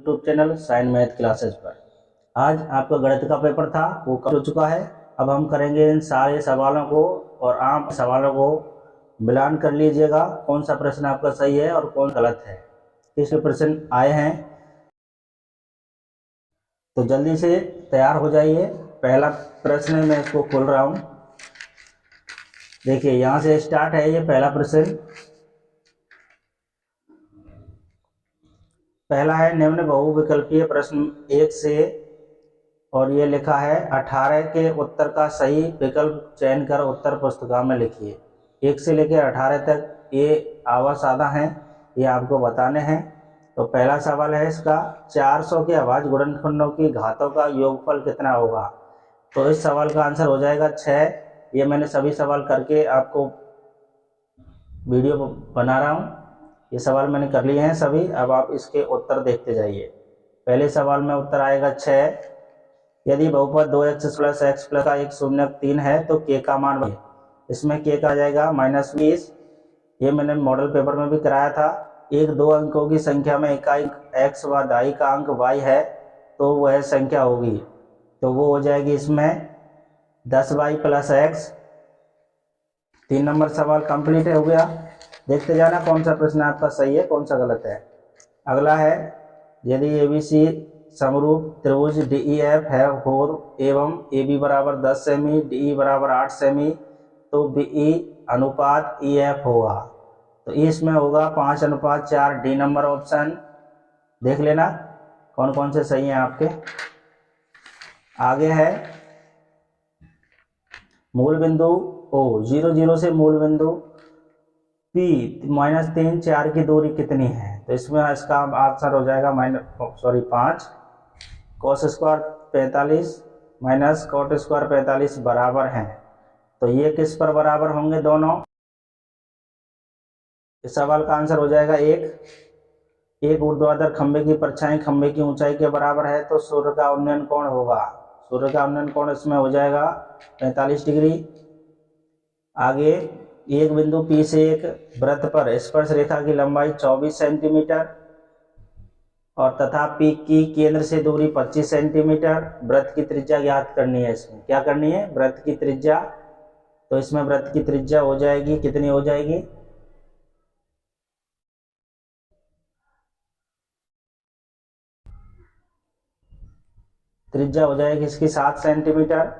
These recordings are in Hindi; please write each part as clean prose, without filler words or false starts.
YouTube channel Sine Math Classes पर। आज आपका गणित का पेपर था, वो कर हो चुका है। अब हम करेंगे इन सारे सवालों को और आप सवालों को मिलान कर लीजिएगा, कौन सा प्रश्न आपका सही है और कौन गलत है, किस प्रश्न आए हैं। तो जल्दी से तैयार हो जाइए। पहला प्रश्न मैं इसको खोल रहा हूँ। देखिए यहाँ से स्टार्ट है ये पहला प्रश्न। पहला है निम्न बहुविकल्पीय प्रश्न 1 से, और ये लिखा है 18 के उत्तर का सही विकल्प चयन कर उत्तर पुस्तिका में लिखिए। 1 से लेकर 18 तक ये आवाज साधा हैं, ये आपको बताने हैं। तो पहला सवाल है इसका, 400 के अभाज्य गुणनखंडों की घातों का योगफल कितना होगा। तो इस सवाल का आंसर हो जाएगा 6। ये मैंने सभी सवाल करके आपको वीडियो बना रहा हूँ। ये सवाल मैंने कर लिए हैं सभी। अब आप इसके उत्तर देखते जाइए। पहले सवाल में उत्तर आएगा 6। यदि बहुपद 2x प्लस x प्लस का एक शून्यक 3 है तो k का मान है। इसमें k का आ जाएगा -20। ये मैंने मॉडल पेपर में भी कराया था। एक दो अंकों की संख्या में इकाई x व दाई का अंक y है तो वह संख्या होगी, तो वो हो जाएगी इसमें 10y प्लस x। 3 नंबर सवाल कंप्लीट हो गया। देखते जाना कौन सा प्रश्न आपका सही है कौन सा गलत है। अगला है, यदि ABC समरूप त्रिभुज DEF है हो एवं AB बराबर 10 सेमी, DE बराबर 8 सेमी, तो BE अनुपात EF होगा। तो इसमें होगा 5:4। D number option. देख लेना कौन कौन से सही हैं आपके। आगे है, मूल बिंदु O 0 0 से मूल बिंदु P -3 4 की दूरी कितनी है। तो इसमें इसका आंसर हो जाएगा 5। cos square 45 minus cot square 45 बराबर हैं। तो ये किस पर बराबर होंगे दोनों। इस सवाल का आंसर हो जाएगा 1 ऊर्ध्वाधर खंभे की परछाई खंभे की ऊंचाई के बराबर है तो सूर्य का उन्नयन कोण होगा। सूर्य का उन्नयन कोण इसमें हो जाएगा 45 डिग्री। आगे, एक बिंदु P से एक वृत्त पर स्पर्श रेखा की लंबाई 24 सेंटीमीटर और तथा P की केंद्र से दूरी 25 सेंटीमीटर। वृत्त की त्रिज्या ज्ञात करनी है। इसमें क्या करनी है, वृत्त की त्रिज्या। तो इसमें वृत्त की त्रिज्या हो जाएगी, कितनी हो जाएगी, त्रिज्या हो जाएगी इसकी 7 सेंटीमीटर।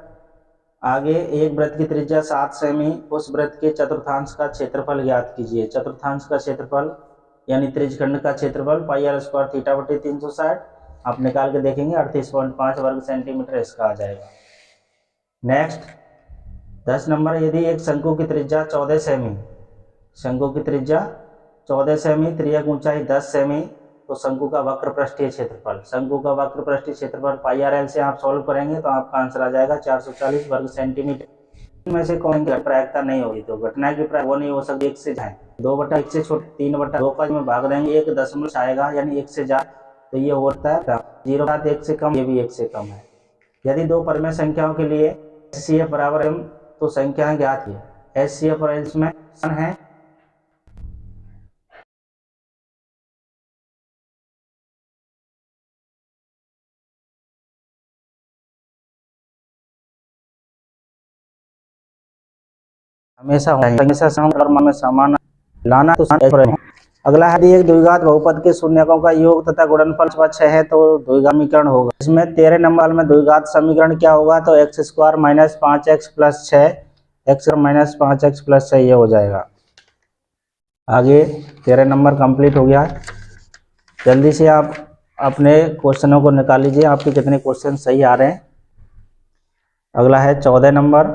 आगे, एक वृत्त की त्रिज्या 7 सेमी, उस वृत्त के चतुर्थांश का क्षेत्रफल ज्ञात कीजिए। चतुर्थांश का क्षेत्रफल यानी त्रिज्यखंड का क्षेत्रफल πr² θ/360 आप निकाल के देखेंगे 38.5 वर्ग सेंटीमीटर इसका आ जाएगा। नेक्स्ट 10 नंबर, यदि एक शंकु की त्रिज्या 14 सेमी, शंकु की त्रिज्या 14 सेमी, त्रियक ऊंचाई 10 सेमी, तो शंकु का वक्र पृष्ठीय क्षेत्रफल, शंकु का वक्र पृष्ठीय क्षेत्रफल πrl से आप सॉल्व करेंगे तो आपका आंसर आ जाएगा 440 वर्ग सेंटीमीटर। इनमें से कौन की प्रायिकता नहीं होगी, तो घटना की प्रायिकता वो नहीं हो सकती 1 से जाए। 2/1 से छोटे 3/2 का में भाग देंगे 1 दशमलव आएगा यानी 1 से ज्यादा, तो ये होता है 0.1 से कम, ये भी 1 से कम है। यदि दो परमेय संख्याओं के लिए HCF बराबर m तो संख्या ज्ञात है। HCF और इसमें है हमेशा में समान लाना तो अगला है, एक द्विघात बहुपद के शून्यकों का योग तथा गुणनफल 6 है तो द्विघात समीकरण होगा। इसमें 13 नंबर में द्विघात समीकरण क्या होगा, तो x² - 5x + 6 x - 5x + 6 ये हो जाएगा। आगे 13 नंबर कंप्लीट हो गया। जल्दी से आप अपने क्वेश्चनों को निकाल लीजिए, आपके कितने क्वेश्चन सही आ रहे हैं। अगला है 14 नंबर,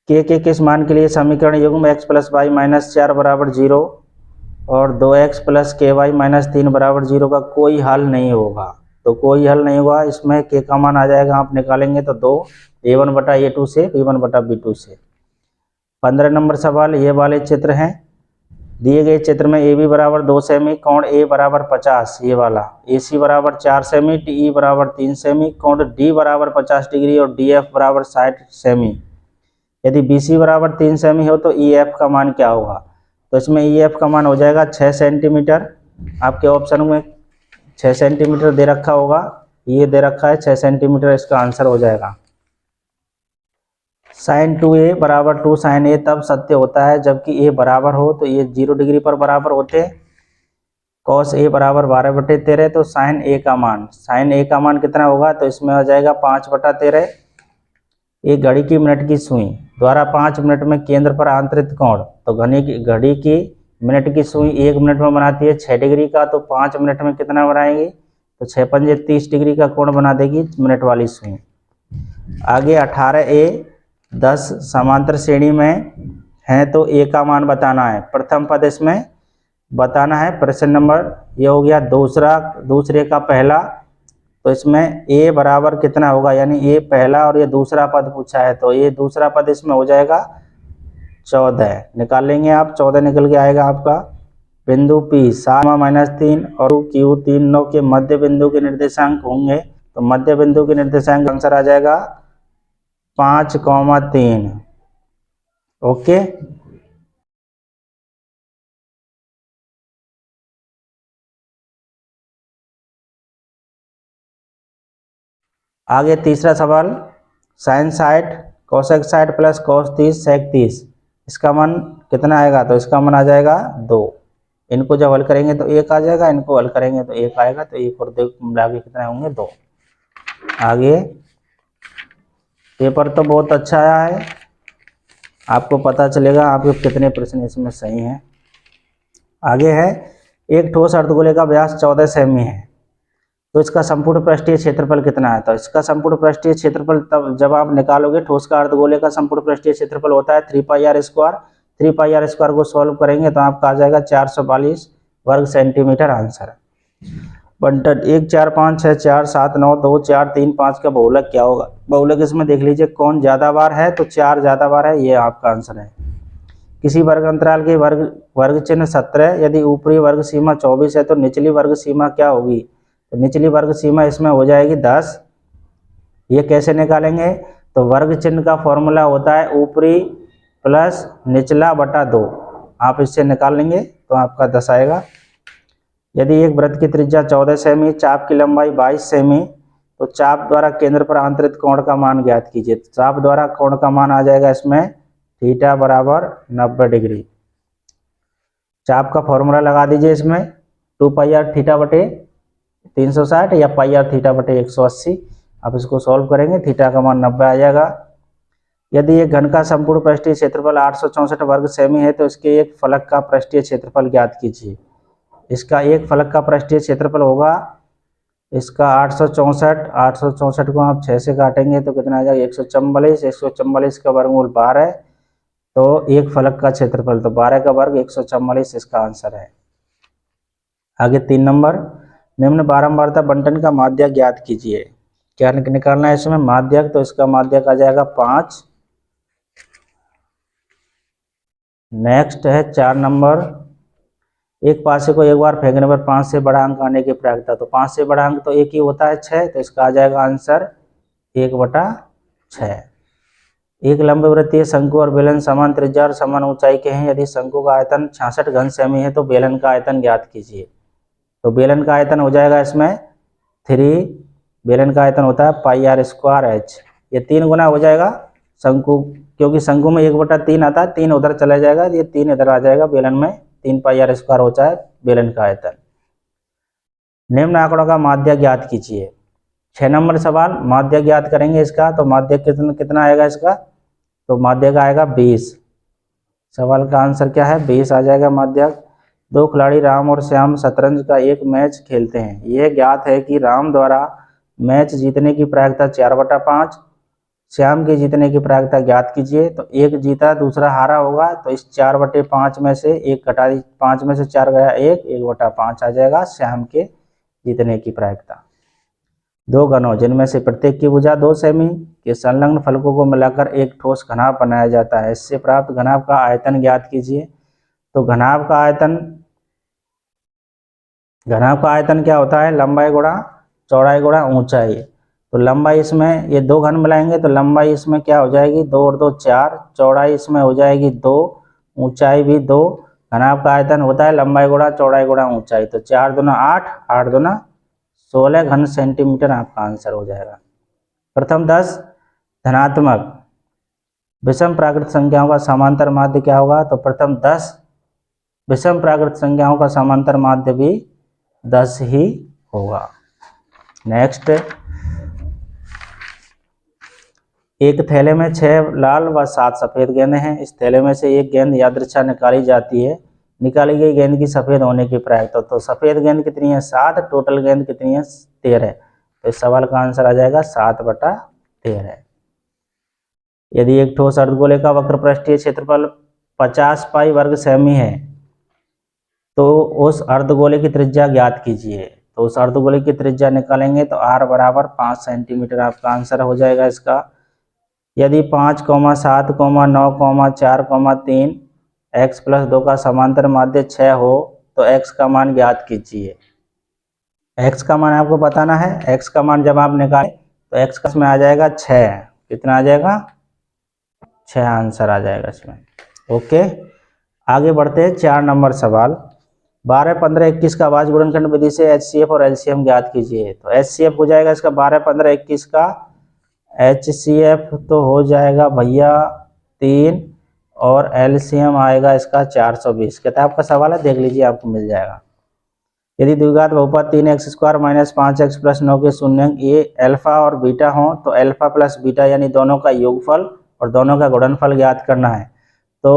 के किस मान के लिए समीकरण युग्म x + y - 4 = 0 और 2x + ky - 3 = 0 का कोई हल नहीं होगा। तो कोई हल नहीं होगा, इसमें k का मान आ जाएगा, आप निकालेंगे तो 2 a1/a2 से b1/b2 से। 15 नंबर सवाल, ये वाले चित्र हैं। दिए गए चित्र में AB बराबर 2 सेमी, कोण A बराबर 50, ये वाला, AC बराबर 4 सेमी, DE बराबर 3 सेमी, कोण D बराबर 50 डिग्री और DF बराबर 60 सेमी। यदि BC बराबर 3 सेमी हो तो EF का मान क्या होगा। तो इसमें EF का मान हो जाएगा 6 सेंटीमीटर। आपके ऑप्शन में 6 सेंटीमीटर दे रखा होगा, ये दे रखा है 6 सेंटीमीटर, इसका आंसर हो जाएगा। साइन 2a बराबर 2 साइन a तब सत्य होता है जबकि a बराबर हो, तो ये 0 डिग्री पर बराबर होते हैं। कॉस a बराबर 12/13, तो साइन a का मान कितना होगा, तो इसमें हो जाएगा 5/13। एक घड़ी की मिनट की सुई द्वारा 5 मिनट में केंद्र पर आंतरिक कोण, तो घड़ी की मिनट की सुई 1 मिनट में बनाती है 6 डिग्री का, तो 5 मिनट में कितना बनाएगी, तो 6 पंजे 30 डिग्री का कोण बना देगी मिनट वाली सुई। आगे 18a 10 समांतर श्रेणी में है, तो a का मान बताना है। प्रथम पद इसमें बताना है। प्रश्न नंबर ये हो गया दूसरे का पहला, तो इसमें a बराबर कितना होगा, यानी a पहला और ये दूसरा पद पूछा है, तो ये दूसरा पद इसमें हो जाएगा 14। निकाल लेंगे आप, 14 निकल के आएगा आपका। बिंदु P 7-3 और Q 3 9 के मध्य बिंदु के निर्देशांक होंगे, तो मध्य बिंदु के निर्देशांक आंसर आ जाएगा 5,3। ओके। आगे तीसरा सवाल, साइन 60 कोसेक 60 प्लस कोस 30 सेक 30, इसका मान कितना आएगा, तो इसका मान आ जाएगा 2। इनको जब हल करेंगे तो 1 आ जाएगा, इनको हल करेंगे तो 1 आएगा, तो 1 और 2 मिला के कितने होंगे 2। आगे पेपर तो बहुत अच्छा आया है, आपको पता चलेगा आपके कितने प्रश्न इसमें सही हैं। आगे है, एक ठोस अर्धगोले का व्यास 14 सेमी है, तो इसका संपूर्ण पृष्ठीय क्षेत्रफल कितना है, तो इसका संपूर्ण पृष्ठीय क्षेत्रफल तब जब आप निकालोगे, ठोस का अर्धगोले का संपूर्ण पृष्ठीय क्षेत्रफल होता है 3πr²। 3πr² को सॉल्व करेंगे तो आपका आ जाएगा 442 वर्ग सेंटीमीटर आंसर। बंटन 1 4 5 6 4 7 9 2 4 3 5 का बहुलक क्या होगा, बहुलक इसमें देख लीजिए कौन ज्यादा बार है, तो 4 ज्यादा बार है, ये आपका आंसर है। किसी वर्ग अंतराल के वर्ग चिन्ह 17, यदि ऊपरी वर्ग सीमा 24 है, तो निचली वर्ग सीमा क्या होगी, तो निचली वर्ग सीमा इसमें हो जाएगी 10। ये कैसे निकालेंगे, तो वर्ग चिन्ह का फॉर्मूला होता है ऊपरी प्लस निचला बटा 2, आप इससे निकाल लेंगे तो आपका 10 आएगा। यदि एक वृत्त की त्रिज्या 14 सेमी, चाप की लंबाई 22 सेमी, तो चाप द्वारा केंद्र पर आंतरिक कोण का मान ज्ञात कीजिए। तो चाप द्वारा कोण का मान आ जाएगा इसमें थीटा बराबर 90 डिग्री। चाप का फॉर्मूला लगा दीजिए इसमें 2πr थीटा बटे 360 या πr थीटा बटे 180, आप इसको सॉल्व करेंगे, थीटा का मान 90 आ जाएगा। यदि एक घन का संपूर्ण पृष्ठीय क्षेत्रफल 864 वर्ग सेमी है, तो इसके एक फलक का पृष्ठीय क्षेत्रफल ज्ञात कीजिए। इसका एक फलक का पृष्ठीय क्षेत्रफल होगा इसका 864 को आप 6 से काटेंगे तो कितना आ जाएगा 144, 144 का वर्गमूल 12, तो एक फलक का क्षेत्रफल, तो 12 का वर्ग 144 इसका आंसर है। आगे 3 नंबर, निम्न बारंबारता बंटन का माध्यक ज्ञात कीजिए। क्या निकालना है इसमें माध्यक, तो इसका माध्यक आ जाएगा 5। नेक्स्ट है 4 नंबर, एक पासे को एक बार फेंकने पर 5 से बड़ा अंक आने की प्रायिकता, तो 5 से बड़ा अंक तो एक ही होता है 6, तो इसका आ जाएगा आंसर 1/6। एक लंबवृत्तीय शंकु और बेलन समान त्रिज्या और समान ऊंचाई के हैं, यदि शंकु का आयतन 66 घन सेमी है, तो बेलन का आयतन ज्ञात कीजिए। तो बेलन का आयतन हो जाएगा इसमें 3, बेलन का आयतन होता है πr²h, ये 3 गुना हो जाएगा शंकु, क्योंकि शंकु में 1/3 आता है, 3 उधर चला जाएगा, ये 3 इधर आ जाएगा, बेलन में 3πr² होता है बेलन का आयतन। निम्न आंकड़ों का माध्यक ज्ञात कीजिए। 6 नंबर सवाल, माध्यक ज्ञात करेंगे इसका, तो माध्यक कितना आएगा इसका, तो माध्यक आएगा 20। सवाल का आंसर क्या है 20 आ जाएगा माध्यक। 2 खिलाड़ी राम और श्याम शतरंज का एक मैच खेलते हैं, यह ज्ञात है कि राम द्वारा मैच जीतने की प्रायिकता 4/5, श्याम के जीतने की प्रायिकता ज्ञात कीजिए। तो एक जीता दूसरा हारा होगा, तो इस 4/5 में से 1 घटा, 5 में से 4 गया 1, 1/5 आ जाएगा श्याम के जीतने की प्रायिकता। 2 घनों जिनमें से प्रत्येक की भुजा 2 सेमी के संलग्न फलकों को मिलाकर एक ठोस घनाभ बनाया जाता है, इससे प्राप्त घनाभ का आयतन ज्ञात कीजिए। तो घनाभ का आयतन क्या होता है, लंबाई गुणा चौड़ाई गुणा ऊंचाई। तो लंबाई इसमें ये 2 घन मिलाएंगे तो लंबाई इसमें क्या हो जाएगी 2 और 2 4, चौड़ाई इसमें हो जाएगी 2, ऊंचाई भी 2। घनाभ का आयतन होता है लंबाई गुणा चौड़ाई गुणा ऊंचाई, तो 4 दूना 8, 8 दूना 16 घन सेंटीमीटर आपका आंसर हो जाएगा। प्रथम 10 धनात्मक विषम प्राकृत संख्याओं का समांतर माध्य क्या होगा? तो प्रथम 10 विषम प्राकृत संख्याओं का समांतर माध्य भी 10 ही होगा। नेक्स्ट, एक थैले में 6 लाल व 7 सफेद गेंदें हैं। इस थैले में से एक गेंद यादृच्छा निकाली जाती है। निकाली गई गेंद की सफेद होने की प्रायिकता, तो सफेद गेंद कितनी है? 7, टोटल गेंद कितनी है? 13। तो इस सवाल का आंसर आ जाएगा 7/13। यदि एक ठोस अर्धगोले का वक्रपृष्ठीय क्षेत्रफल 50 पाई वर्ग सेमी है तो उस अर्धगोले की त्रिज्या ज्ञात कीजिए। तो उस अर्धगोले की त्रिज्या निकालेंगे तो r बराबर 5 सेंटीमीटर आपका आंसर हो जाएगा इसका। यदि 5, 7, 9, 4, 3 x + 2 का समांतर माध्य 6 हो तो x का मान ज्ञात कीजिए। x का मान आपको बताना है। x का मान जब आप निकालें तो x में आ जाएगा 6। कितना आ जाएगा? 6 आंसर आ जाएगा इसमें। ओके, आगे बढ़ते हैं। 4 नंबर सवाल, 12, 15, 21 का अभाज्य गुणनखंड विधि से HCF और LCM ज्ञात कीजिए। तो HCF हो जाएगा इसका 12, 15, 21 का HCF तो हो जाएगा भैया 3 और LCM आएगा इसका 420। किताब का सवाल है, देख लीजिए आपको मिल जाएगा। यदि द्विघात बहुपद 3x² - 5x + 9 के शून्यंक ये अल्फा और बीटा हों तो अल्फा प्लस बीटा यानी दोनों का योगफल और दोनों का गुणनफल ज्ञात करना है। तो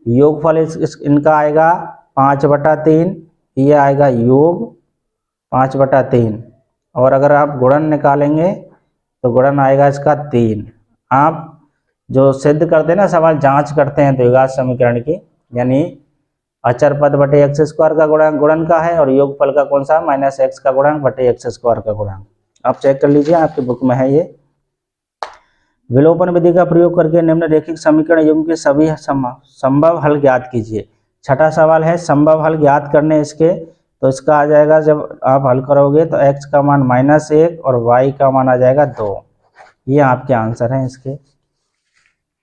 योगफल इनका आएगा 5/3, ये आएगा योग 5/3, और अगर आप गुणन निकालेंगे तो गुणन आएगा इसका 3। आप जो सिद्ध करते हैं ना, सवाल जांच करते हैं द्विघात समीकरण की, यानी अचर पद बटे x² का गुणन का है और योगफल का कौन सा? -x का गुणन बटे x² का गुणन। आप चेक कर लीजिए, आपकी बुक में है ये। विलोपन विधि का प्रयोग करके निम्नलिखित समीकरण युग्म के सभी संभव हल ज्ञात कीजिए। छठा सवाल है संभव हल ज्ञात करने इसके, तो इसका आ जाएगा जब आप हल करोगे तो x का मान -1 और y का मान आ जाएगा 2। ये आपके आंसर हैं इसके।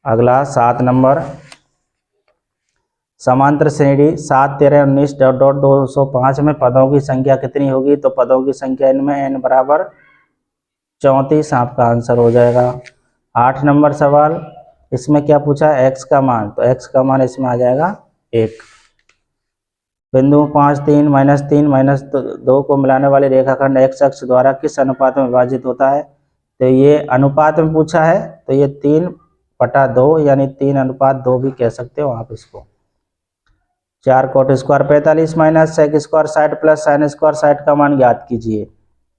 अगला 7 नंबर, समांतर श्रेणी 7, 13, 19 ... 205 में पदों की संख्या कितनी होगी? तो पदों की संख्या इनमें n बराबर 34 आपका आंसर हो जाएगा। 8 नंबर सवाल, इसमें क्या पूछा है? x का मान, तो x का मान इसमें आ जाएगा 1। बिंदु 5, 3, -3, -2 को मिलाने वाली रेखाखंड x अक्ष द्वारा किस अनुपात में विभाजित होता है? तो ये अनुपात में पूछा है, तो ये 3/2 यानी 3:2 भी कह सकते हो आप इसको। 4 cot² 45 - sec² 60 + sin² 60 का मान ज्ञात कीजिए।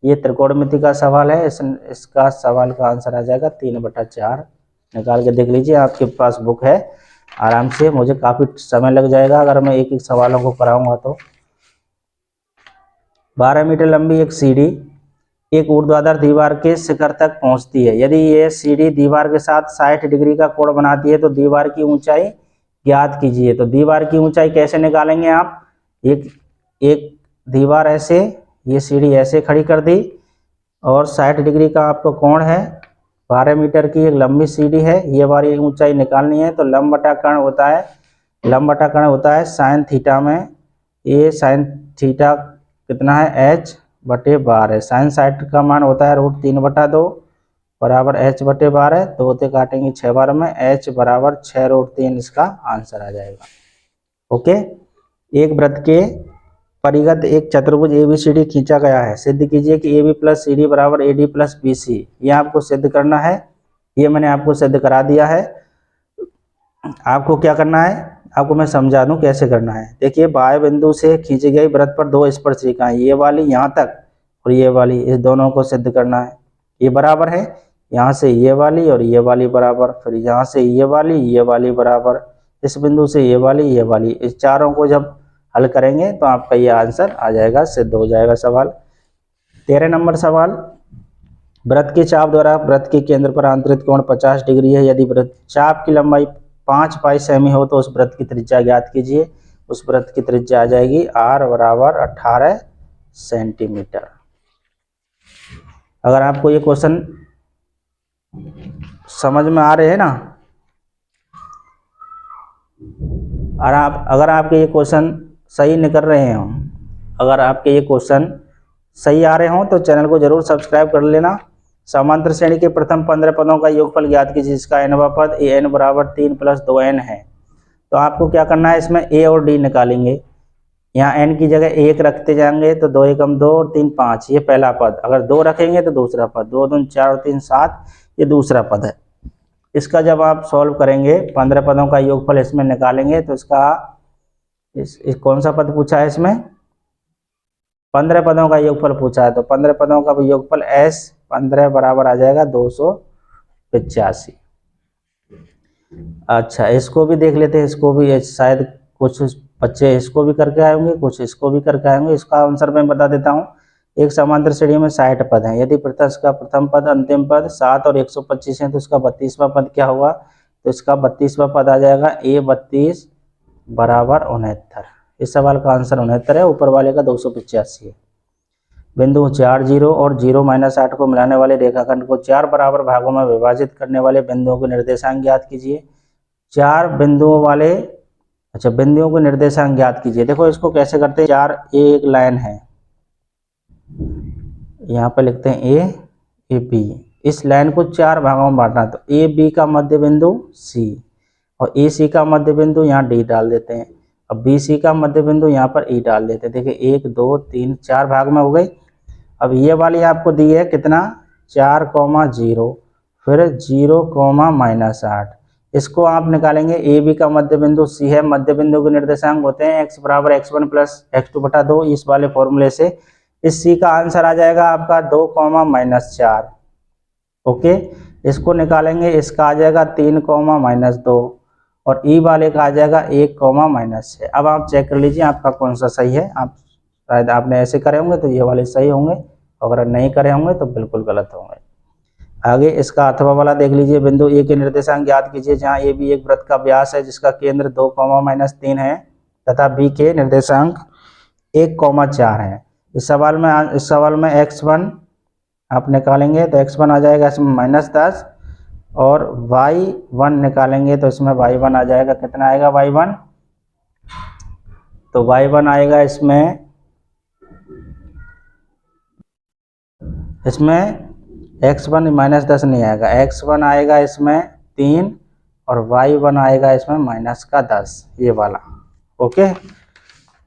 ये त्रिकोणमिति का सवाल है, इसका सवाल का आंसर आ जाएगा 3/4। निकाल के देख लीजिए, आपके पास बुक है, आराम से। मुझे काफ़ी समय लग जाएगा अगर मैं एक एक सवालों को कराऊंगा तो। 12 मीटर लंबी एक सीढ़ी एक ऊर्ध्वाधर दीवार के शिखर तक पहुंचती है। यदि ये सीढ़ी दीवार के साथ 60 डिग्री का कोण बनाती है तो दीवार की ऊंचाई ज्ञात कीजिए। तो दीवार की ऊंचाई कैसे निकालेंगे आप? एक दीवार ऐसे, ये सीढ़ी ऐसे खड़ी कर दी और 60 डिग्री का आपको कोण है, 12 मीटर की एक लंबी सीढ़ी है, ये वाली ऊंचाई निकालनी है। तो लंब बटा कर्ण होता है साइन थीटा में। ये साइन थीटा कितना है? h/12। साइन 60 का मान होता है √3/2 बराबर h/12। तो होते काटेंगे 6 बार में, h बराबर 6√3 इसका आंसर आ जाएगा। ओके, एक वृत्त के परिगत एक चतुर्भुज ABCD खींचा गया है। सिद्ध कीजिए कि AB + CD बराबर AD + BC। ये आपको सिद्ध करना है, ये मैंने आपको सिद्ध करा दिया है। आपको क्या करना है, आपको मैं समझा दूं कैसे करना है। देखिए, बाएं बिंदु से खींची गई वृत्त पर 2 स्पर्शिकाएं, ये वाली यहाँ तक और ये वाली, इस दोनों को सिद्ध करना है। ये बराबर है, यहाँ से ये वाली और ये वाली बराबर, फिर यहाँ से ये वाली बराबर, इस बिंदु से ये वाली, इस चारों को जब हल करेंगे तो आपका ये आंसर आ जाएगा, सिद्ध हो जाएगा सवाल। 13 नंबर सवाल, वृत्त के चाप द्वारा वृत्त के केंद्र पर आंतरिक कोण 50 डिग्री है। यदि वृत्त चाप की लंबाई 5 पाई सेमी हो तो उस वृत्त की त्रिज्या ज्ञात कीजिए। उस वृत्त की त्रिज्या आ जाएगी r बराबर 18 सेंटीमीटर। अगर आपको ये क्वेश्चन समझ में आ रहे हैं ना, और अगर आपके ये क्वेश्चन सही निकल रहे हो, अगर आपके ये क्वेश्चन सही आ रहे हों तो चैनल को जरूर सब्सक्राइब कर लेना। समांतर श्रेणी के प्रथम 15 पदों का योगफल ज्ञात कीजिए, जिसका nवां पद an बराबर 3 + 2n है। तो आपको क्या करना है, इसमें a और d निकालेंगे। यहाँ n की जगह 1 रखते जाएंगे तो 2 एकम 2 और 3 5, ये पहला पद। अगर 2 रखेंगे तो दूसरा पद, 2 दूनी 4 और 3 7, ये दूसरा पद है। इसका जब आप सॉल्व करेंगे 15 पदों का योगफल इसमें निकालेंगे तो इसका इस कौन सा पद पूछा है, इसमें 15 पदों का योगफल पूछा है। तो 15 पदों का योगफल s 15 बराबर आ जाएगा 285। अच्छा, इसको भी देख लेते हैं। इसको भी शायद कुछ बच्चे इसको भी करके आए होंगे, कुछ इसको भी करके आए होंगे। इसका आंसर मैं बता देता हूँ। एक समांतर श्रेणी में 60 पद हैं। यदि इसका प्रथम पद अंतिम पद 7 और 125 है तो इसका 32वां पद क्या होगा? तो इसका 32वां पद आ जाएगा a32 बराबर 69। इस सवाल का आंसर 69 है। ऊपर वाले का 285 है। बिंदु 4 0 और 0 - 8 को मिलाने वाले रेखाखंड को 4 बराबर भागों में विभाजित करने वाले बिंदुओं के निर्देशांक ज्ञात कीजिए। 4 बिंदुओं वाले बिंदुओं को निर्देशांक ज्ञात कीजिए। देखो इसको कैसे करते हैं। 4 एक लाइन है, यहाँ पर लिखते हैं ए बी। इस लाइन को 4 भागों में बांटना। तो ए बी का मध्य बिंदु सी और ए सी का मध्य बिंदु यहाँ डी डाल देते हैं। अब बी सी का मध्य बिंदु यहाँ पर ई डाल देते हैं। देखिए 1 2 3 4 भाग में हो गई। अब ये वाली आपको दी है कितना, 4, 0, फिर 0, -8। इसको आप निकालेंगे। ए बी का मध्य बिंदु सी है। मध्य बिंदु के निर्देशांक होते हैं x बराबर x1 + x2/2। इस वाले फॉर्मूले से इस सी का आंसर आ जाएगा आपका 2, -4। ओके, इसको निकालेंगे। इसका आ जाएगा 3, -2 और ई वाले का आ जाएगा 1, -6। अब आप चेक कर लीजिए आपका कौन सा सही है। आप शायद आपने ऐसे करे होंगे तो ये वाले सही होंगे, अगर नहीं करे होंगे तो बिल्कुल गलत होंगे। आगे इसका अथवा वाला देख लीजिए। बिंदु ए के निर्देशांक ज्ञात कीजिए, जहां ए बी एक वृत्त का व्यास है जिसका केंद्र 2, -3 है तथा बी के निर्देशांक 1, 4 है। इस सवाल में x1 आप निकालेंगे तो x1 आ जाएगा इसमें -10 और y1 निकालेंगे तो इसमें y1 आ जाएगा। कितना आएगा y1? तो y1 आएगा इसमें x1 -10 नहीं आएगा। x1 आएगा इसमें 3 और y1 आएगा इसमें -10, ये वाला। ओके,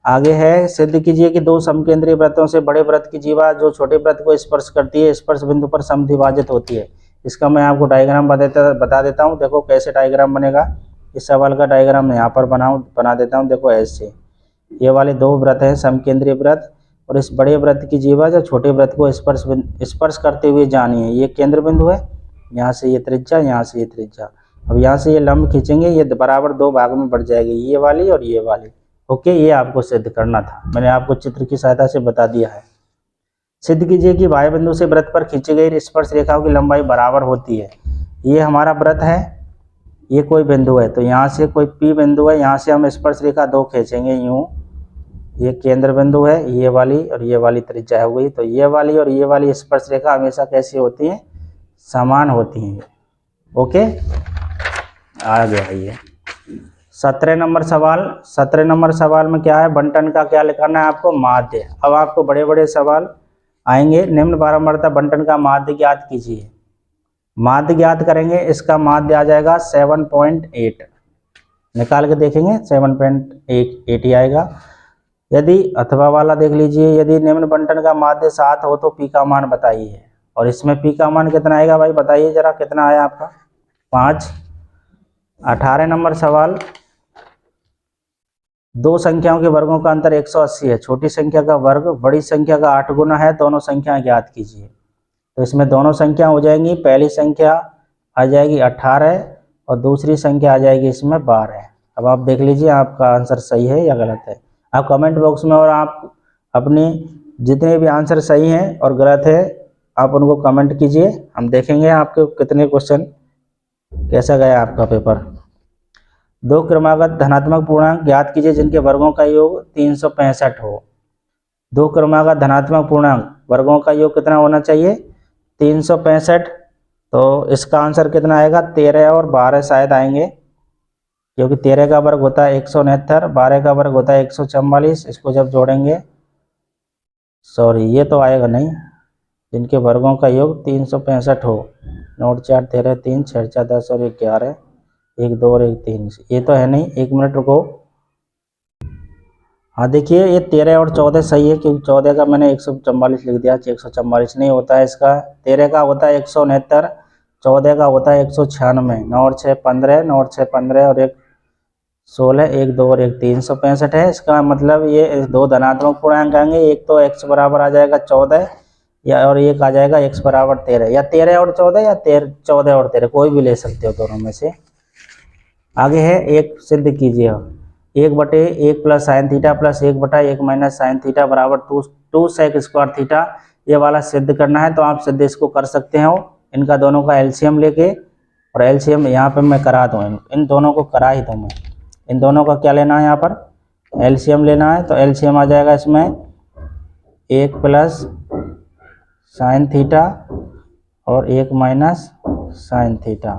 आगे है। सिद्ध कीजिए कि दो समकेंद्रीय वृत्तों से बड़े वृत्त की जीवा जो छोटे वृत्त को स्पर्श करती है, स्पर्श बिंदु पर समद्विभाजित होती है। इसका मैं आपको डायग्राम बता देता हूँ। देखो कैसे डायग्राम बनेगा। इस सवाल का डायग्राम यहाँ पर बना देता हूँ। देखो ऐसे, ये वाले 2 वृत्त हैं समकेंद्रीय वृत्त, और इस बड़े वृत्त की जीवा जो छोटे वृत्त को स्पर्श करते हुए जानी है। ये केंद्र बिंदु है, यहाँ से ये त्रिज्या, यहाँ से ये त्रिज्या। अब यहाँ से ये लंब खींचेंगे, ये बराबर 2 भाग में बढ़ जाएगी, ये वाली और ये वाली। ओके, ये आपको सिद्ध करना था। मैंने आपको चित्र की सहायता से बता दिया है। सिद्ध कीजिए कि वाय बिंदु से वृत्त पर खींची गई स्पर्श रेखाओं की लंबाई बराबर होती है। ये हमारा वृत्त है, ये कोई बिंदु है, तो यहाँ से कोई P बिंदु है, यहाँ से हम स्पर्श रेखा 2 खींचेंगे यूँ। ये केंद्र बिंदु है, ये वाली और ये वाली त्रिज्या हो गई। तो ये वाली और ये वाली स्पर्श रेखा हमेशा कैसी होती हैं? समान होती हैं। ओके, आ गया ये 17 नंबर सवाल। 17 नंबर सवाल में क्या है? बंटन का क्या लिखना है आपको? माध्य। अब आपको बड़े बड़े सवाल आएंगे। निम्न बारंबारता बंटन का माध्य ज्ञात कीजिए। माध्य ज्ञात करेंगे, इसका माध्य आ जाएगा 7.8। निकाल के देखेंगे 7.8 ही आएगा। यदि अथवा वाला देख लीजिए, यदि निम्न बंटन का माध्य 7 हो तो P का मान बताइए। और इसमें P का मान कितना आएगा भाई? बताइए जरा, कितना आया आपका? 5। 18 नंबर सवाल। 2 संख्याओं के वर्गों का अंतर 180 है। छोटी संख्या का वर्ग बड़ी संख्या का 8 गुना है। दोनों संख्याएं ज्ञात कीजिए। तो इसमें दोनों संख्या हो जाएंगी। पहली संख्या आ जाएगी 18 और दूसरी संख्या आ जाएगी इसमें 12। अब आप देख लीजिए आपका आंसर सही है या गलत है। आप कमेंट बॉक्स में और आप अपने जितने भी आंसर सही हैं और गलत है आप उनको कमेंट कीजिए। हम देखेंगे आपके कितने क्वेश्चन, कैसा गया आपका पेपर। 2 क्रमागत धनात्मक पूर्णांक ज्ञात कीजिए जिनके वर्गों का योग 365 हो। 2 क्रमागत धनात्मक पूर्णांक वर्गों का योग कितना होना चाहिए? 365। तो इसका आंसर कितना आएगा? 13 और 12 शायद आएंगे, क्योंकि 13 का वर्ग होता है 169, 12 का वर्ग होता है 144। इसको जब जोड़ेंगे सॉरी ये तो आएगा नहीं, जिनके वर्गों का योग 365 हो। नोट 4 13 3 6 4 10 और 11 1 2 और 1 3, ये तो है नहीं। 1 मिनट रुको। हाँ देखिए ये 13 और 14 सही है, क्योंकि 14 का मैंने 144 लिख दिया, 144 नहीं होता है इसका। 13 का होता है 169, 14 का होता है 196। 9 और 6 15, 9 और 6 15 और 1 16, 1 2 और 1 365 है। इसका मतलब ये दो धनात्मक पूर्णांक आएंगे, एक तो x बराबर आ जाएगा 14 या और एक आ जाएगा x बराबर 13, या 13 और 14 या 14 और 13, कोई भी ले सकते हो दोनों में से। आगे है एक सिद्ध कीजिए, 1/1 plus sine theta plus 1/1 minus sine theta बराबर 2 सेक स्क्वायर थीटा। ये वाला सिद्ध करना है तो आप सिद्ध इसको कर सकते हो, इनका दोनों का एलसीएम लेके। और एलसीएम यहाँ पे मैं करा दूँ, इन दोनों को करा ही दूँ मैं। इन दोनों का क्या लेना है, यहाँ पर एलसीएम लेना है। तो एलसीएम आ जाएगा इसमें 1 प्लस साइन थीटा और 1 माइनस साइन थीटा।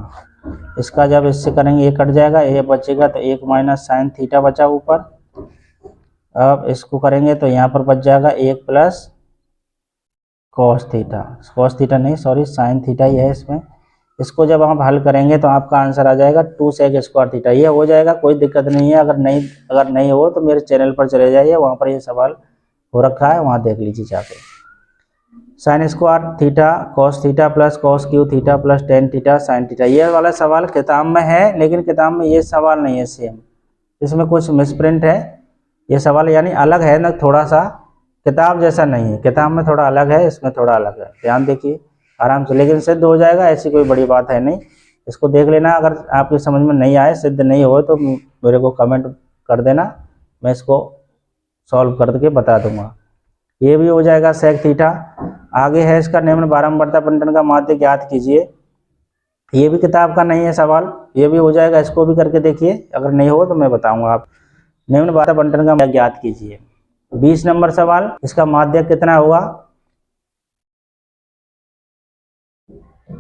इसका जब इससे करेंगे ये कट जाएगा, ये बचेगा तो 1 माइनस साइन थीटा बचा ऊपर। अब इसको करेंगे तो यहाँ पर बच जाएगा 1 plus cos theta, cos theta नहीं सॉरी साइन थीटा ही है इसमें। इसको जब हम हल करेंगे तो आपका आंसर आ जाएगा 2 सेक स्क्वायर थीटा। ये हो जाएगा, कोई दिक्कत नहीं है। अगर नहीं हो तो मेरे चैनल पर चले जाइए, वहाँ पर ये सवाल हो रखा है, वहाँ देख लीजिए जाके। Sine square theta cos theta plus cos Q theta plus tan theta sine theta, ये वाला सवाल किताब में है, लेकिन किताब में ये सवाल नहीं है सेम, इसमें कुछ मिसप्रिंट है। ये सवाल यानी अलग है ना, थोड़ा सा किताब जैसा नहीं है, किताब में थोड़ा अलग है, इसमें थोड़ा अलग है। ध्यान देखिए आराम से, लेकिन सिद्ध हो जाएगा, ऐसी कोई बड़ी बात है नहीं। इसको देख लेना, अगर आपकी समझ में नहीं आए, सिद्ध नहीं हो तो मेरे को कमेंट कर देना, मैं इसको सॉल्व करके बता दूंगा। ये भी हो जाएगा सेक थीटा। आगे है इसका निम्न बारंबारता बंटन का माध्य ज्ञात कीजिए। ये भी किताब का नहीं है सवाल, ये भी हो जाएगा, इसको भी करके देखिए, अगर नहीं हो तो मैं बताऊंगा। आप निम्न बारंबारता बंटन का माध्य ज्ञात कीजिए। 20 नंबर सवाल, इसका माध्य कितना होगा।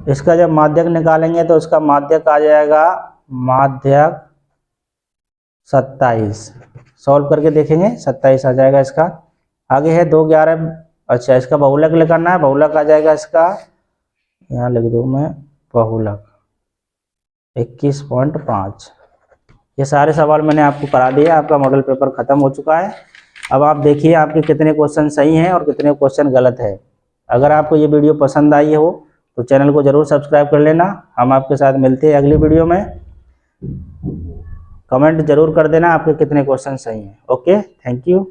इसका जब माध्यक निकालेंगे तो इसका माध्यक आ जाएगा माध्यक 27। सॉल्व करके देखेंगे, 27 आ जाएगा इसका। आगे है 2 11, अच्छा इसका बहुलक निकालना है, बहुलक आ जाएगा इसका, यहाँ लिख दूँ मैं बहुलक 21.5। ये सारे सवाल मैंने आपको करा दिया, आपका मॉडल पेपर खत्म हो चुका है। अब आप देखिए आपके कितने क्वेश्चन सही हैं और कितने क्वेश्चन गलत है। अगर आपको ये वीडियो पसंद आई हो तो चैनल को जरूर सब्सक्राइब कर लेना। हम आपके साथ मिलते हैं अगली वीडियो में। कमेंट जरूर कर देना आपके कितने क्वेश्चन सही हैं। Okay, thank you.